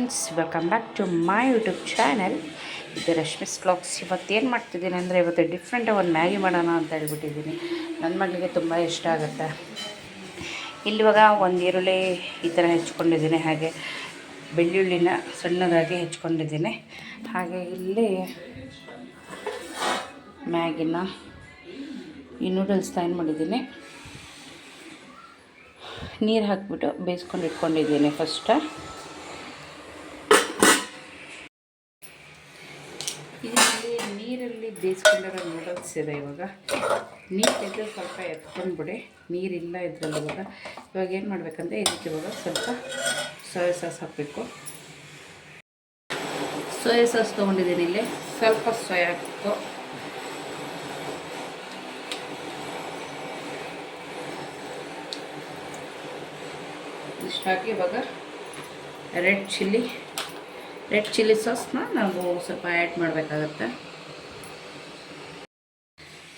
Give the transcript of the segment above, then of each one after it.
Friends, welcome back to my YouTube channel. ಇದು Rashmi's vlogs. ಇವತ್ತೇನು ಮಾಡ್ತಿದ್ದೀನಿ ಅಂದರೆ, ಇವತ್ತು ಡಿಫ್ರೆಂಟಾಗಿ ಒಂದು ಮ್ಯಾಗಿ ಮಾಡೋಣ ಅಂತ ಹೇಳ್ಬಿಟ್ಟಿದ್ದೀನಿ. ನನ್ನ ಮಗಳಿಗೆ ತುಂಬ ಇಷ್ಟ ಆಗುತ್ತೆ. ಇಲ್ಲಿವಾಗ ಒಂದು ಈರುಳ್ಳಿ ಈ ಥರ ಹೆಚ್ಕೊಂಡಿದ್ದೀನಿ, ಹಾಗೆ ಬೆಳ್ಳುಳ್ಳಿನ ಸಣ್ಣದಾಗಿ ಹೆಚ್ಕೊಂಡಿದ್ದೀನಿ. ಹಾಗೆ ಇಲ್ಲಿ ಮ್ಯಾಗಿನ ಈ ನೂಡಲ್ಸ್ನ ಏನು ಮಾಡಿದ್ದೀನಿ, ನೀರು ಹಾಕಿಬಿಟ್ಟು ಬೇಯಿಸ್ಕೊಂಡು ಇಟ್ಕೊಂಡಿದ್ದೀನಿ. ಫಸ್ಟ್ ಇದರಲ್ಲಿ ನೀರಲ್ಲಿ ಬೇಯಿಸ್ಕೊಂಡಿರೋ ನೂಡಲ್ಸ್ ಇದೆ. ಇವಾಗ ನೀರಿದ್ದು ಸ್ವಲ್ಪ ಎತ್ಕೊಂಡ್ಬಿಡಿ, ನೀರಿಲ್ಲ ಇದರಲ್ಲಿ. ಇವಾಗ ಏನು ಮಾಡಬೇಕಂದ್ರೆ, ಇದಕ್ಕೆ ಇವಾಗ ಸ್ವಲ್ಪ ಸೋಯಾ ಸಾಸ್ ಹಾಕಬೇಕು. ಸೋಯಾ ಸಾಸ್ ತೊಗೊಂಡಿದ್ದೀನಿ. ಇಲ್ಲಿ ಸ್ವಲ್ಪ ಸೋಯಾ ಹಾಕಬೇಕು. ಇಷ್ಟು ಹಾಕಿ ಇವಾಗ ರೆಡ್ ಚಿಲ್ಲಿ ಸಾಸ್ನ ನಾವು ಸ್ವಲ್ಪ ಆ್ಯಡ್ ಮಾಡಬೇಕಾಗತ್ತೆ.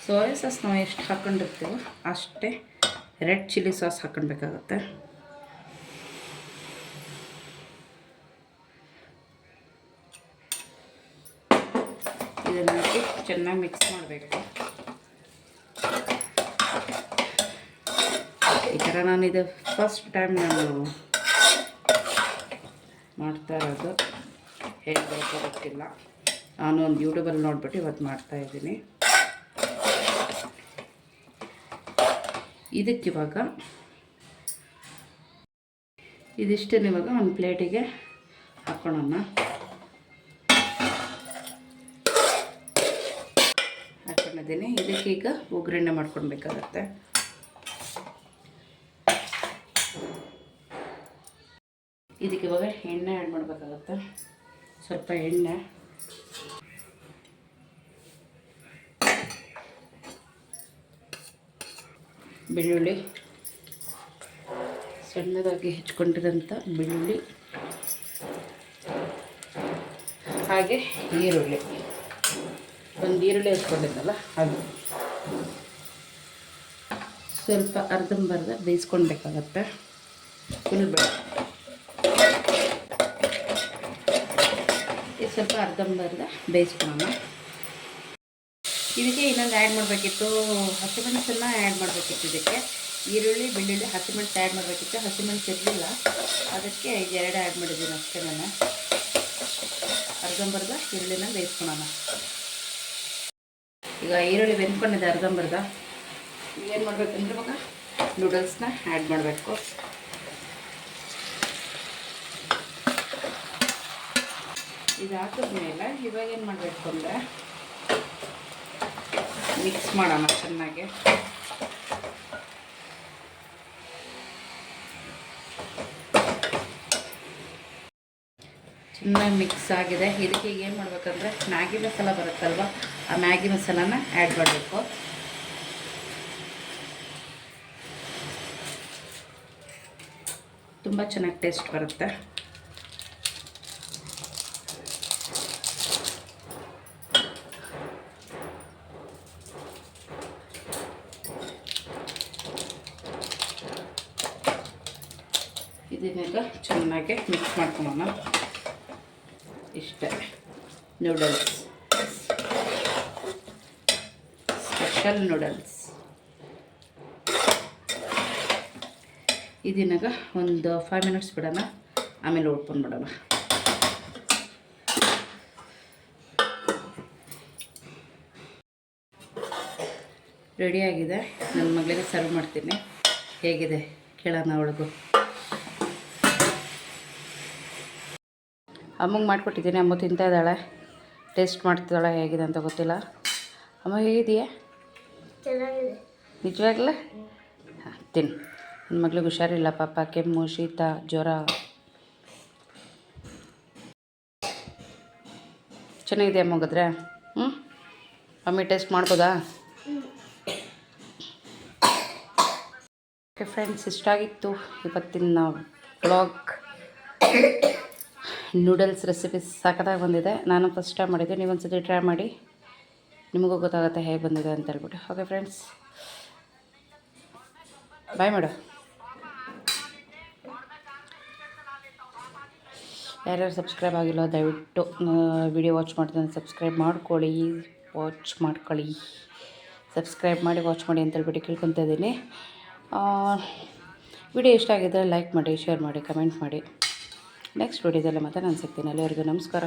ಸೋಯಾ ಸಾಸ್ ನಾವು ಎಷ್ಟು ಹಾಕ್ಕೊಂಡಿರ್ತೀವೋ ಅಷ್ಟೇ ರೆಡ್ ಚಿಲ್ಲಿ ಸಾಸ್ ಹಾಕ್ಕೊಳ್ಬೇಕಾಗತ್ತೆ. ಇದನ್ನು ಹಾಕಿ ಚೆನ್ನಾಗಿ ಮಿಕ್ಸ್ ಮಾಡಬೇಕು. ಈ ಥರ ನಾನಿದು ಫಸ್ಟ್ ಟೈಮ್ ನಾನು ಮಾಡ್ತಾ ಇರೋದು. ಹೇಗೆ ಬೇಕೋ ಗೊತ್ತಿಲ್ಲ, ನಾನು ಒಂದು ಯೂಟ್ಯೂಬಲ್ಲಿ ನೋಡ್ಬಿಟ್ಟು ಇವತ್ತು ಮಾಡ್ತಾಯಿದ್ದೀನಿ. ಇದಕ್ಕಿವಾಗ ಇದಿಷ್ಟನ್ನು ಇವಾಗ ಒಂದು ಪ್ಲೇಟಿಗೆ ಹಾಕ್ಕೊಳ್ಳೋಣ. ಹಾಕ್ಕೊಂಡಿದ್ದೀನಿ. ಇದಕ್ಕೀಗ ಒಗ್ಗರಣೆ ಮಾಡ್ಕೊಳ್ಬೇಕಾಗತ್ತೆ. ಇದಕ್ಕೆ ಇವಾಗ ಎಣ್ಣೆ ಆ್ಯಡ್ ಮಾಡಬೇಕಾಗತ್ತೆ. ಸ್ವಲ್ಪ ಎಣ್ಣೆ, ಬೆಳ್ಳುಳ್ಳಿ, ಸಣ್ಣದಾಗಿ ಹೆಚ್ಕೊಂಡಿರೋಂಥ ಬೆಳ್ಳುಳ್ಳಿ, ಹಾಗೆ ಈರುಳ್ಳಿ. ಒಂದು ಈರುಳ್ಳಿ ಹೆಚ್ಕೊಂಡಿದ್ದಲ್ಲ ಅದು ಸ್ವಲ್ಪ ಅರ್ಧಂಬರ್ಧ ಬೇಯಿಸ್ಕೊಳ್ಬೇಕಾಗತ್ತೆ. ಫುಲ್ ಬೇಡ, ಸ್ವಲ್ಪ ಅರ್ಧಂಬರ್ಧ ಬೇಯಿಸ್ಕೊಳ್ಳೋಣ. ಇದಕ್ಕೆ ಇನ್ನೊಂದು ಆ್ಯಡ್ ಮಾಡಬೇಕಿತ್ತು, ಹಸಿಮೆಣಸನ್ನು ಆ್ಯಡ್ ಮಾಡಬೇಕಿತ್ತು. ಇದಕ್ಕೆ ಈರುಳ್ಳಿ, ಬೆಳ್ಳುಳ್ಳಿ, ಹಸಿಮೆಣಸು ಆ್ಯಡ್ ಮಾಡಬೇಕಿತ್ತು. ಹಸಿಮೆಣಸು ಇರಲಿಲ್ಲ, ಅದಕ್ಕೆ ಎರಡು ಆ್ಯಡ್ ಮಾಡಿದ್ದೀನಿ ಅಷ್ಟೇ. ನಾನು ಅರ್ಧಂಬರ್ಧ ಈರುಳ್ಳಿನ ಬೇಯಿಸ್ಕೊಳ್ಳೋಣ. ಈಗ ಈರುಳ್ಳಿ ಬೆಂದ್ಕೊಂಡಿದ್ದೆ ಅರ್ಧಂಬರ್ಧ. ಏನು ಮಾಡಬೇಕಂದ್ರೆ ಇವಾಗ ನೂಡಲ್ಸ್ನ ಆ್ಯಡ್ ಮಾಡಬೇಕು. ಇದು ಹಾಕಿದ್ಮೇಲೆ ಇವಾಗ ಏನು ಮಾಡಬೇಕು ಅಂದರೆ, ಮಿಕ್ಸ್ ಮಾಡೋಣ ಚೆನ್ನಾಗಿ. ಚೆನ್ನಾಗಿ ಮಿಕ್ಸ್ ಆಗಿದೆ. ಇದಕ್ಕೆ ಈಗ ಏನು ಮಾಡಬೇಕಂದ್ರೆ, ಮ್ಯಾಗಿ ಮಸಾಲ ಬರುತ್ತಲ್ವ, ಆ ಮ್ಯಾಗಿ ಮಸಾಲಾನ ಆ್ಯಡ್ ಮಾಡಬೇಕು. ತುಂಬ ಚೆನ್ನಾಗಿ ಟೇಸ್ಟ್ ಬರುತ್ತೆ. ಇದನ್ನೆಲ್ಲ ಚೆನ್ನಾಗಿ ಮಿಕ್ಸ್ ಮಾಡ್ಕೊಳ್ಳೋಣ. ಇಷ್ಟೇ ನೂಡಲ್ಸ್, ಸ್ಪೆಷಲ್ ನೂಡಲ್ಸ್. ಇದನ್ನಾಗ ಒಂದು 5 ಮಿನಿಟ್ಸ್ ಬಿಡೋಣ, ಆಮೇಲೆ ಉಳ್ಕೊಂಡ್ಬಿಡೋಣ. ರೆಡಿಯಾಗಿದೆ. ನನ್ನ ಮಗಳಿಗೆ ಸರ್ವ್ ಮಾಡ್ತೀನಿ. ಹೇಗಿದೆ ಕೇಳೋಣ ಅವಳಿಗೂ. ಅಮ್ಮಗೆ ಮಾಡಿಕೊಟ್ಟಿದ್ದೀನಿ. ಅಮ್ಮ ತಿಂತಾ ಇದ್ದಾಳೆ, ಟೇಸ್ಟ್ ಮಾಡ್ತಿದ್ದಾಳೆ. ಹೇಗಿದೆ ಅಂತ ಗೊತ್ತಿಲ್ಲ. ಅಮ್ಮ ಹೇಗಿದೆಯಾ? ಚೆನ್ನಾಗಿದೆ. ನಿಜವಾಗ್ಲೂ? ಹಾಂ, ತಿನ್ನು. ನನ್ನ ಮಗಳಿಗೆ ಹುಷಾರಿಲ್ಲ ಪಾಪ, ಕೆಮ್ಮು, ಶೀತ, ಜ್ವರ. ಚೆನ್ನಾಗಿದೆ ಅಮ್ಮಗಿದ್ರೆ? ಅಮ್ಮಿ ಟೇಸ್ಟ್ ಮಾಡ್ಬೋದಾ? ಓಕೆ ಫ್ರೆಂಡ್ಸ್, ಇಷ್ಟ ಆಗಿತ್ತು ಇವತ್ತಿನ ವ್ಲಾಗ್. ನೂಡಲ್ಸ್ ರೆಸಿಪೀಸ್ ಸಖತ್ತಾಗಿ ಬಂದಿದೆ. ನಾನು ಫಸ್ಟ್ ಟೈಮ್ ಮಾಡಿದ್ದೆ. ನೀವು ಒಂದು ಸತಿ ಟ್ರೈ ಮಾಡಿ, ನಿಮಗೂ ಗೊತ್ತಾಗುತ್ತೆ ಹೇಗೆ ಬಂದಿದೆ ಅಂತ ಹೇಳ್ಬಿಟ್ಟು. ಓಕೆ ಫ್ರೆಂಡ್ಸ್, ಬಾಯ್ ಮಾಡು. ಯಾರ್ಯಾರು ಸಬ್ಸ್ಕ್ರೈಬ್ ಆಗಿಲ್ಲ ದಯವಿಟ್ಟು ವಿಡಿಯೋ ವಾಚ್ ಮಾಡ್ತೀನಿ ಸಬ್ಸ್ಕ್ರೈಬ್ ಮಾಡ್ಕೊಳ್ಳಿ, ಸಬ್ಸ್ಕ್ರೈಬ್ ಮಾಡಿ ವಾಚ್ ಮಾಡಿ ಅಂತ ಹೇಳ್ಬಿಟ್ಟು ಕೇಳ್ಕೊತಾ ಇದ್ದೀನಿ. ವಿಡಿಯೋ ಇಷ್ಟ ಆಗಿದ್ದರೆ ಲೈಕ್ ಮಾಡಿ, ಶೇರ್ ಮಾಡಿ, ಕಮೆಂಟ್ ಮಾಡಿ. ನೆಕ್ಸ್ಟ್ ವಿಡಿಯೋದಲ್ಲೇ ಮತ್ತೆ ನಾನು ಸಿಗ್ತೀನಿ. ಅಲ್ಲಿವರೆಗೂ ನಮಸ್ಕಾರ.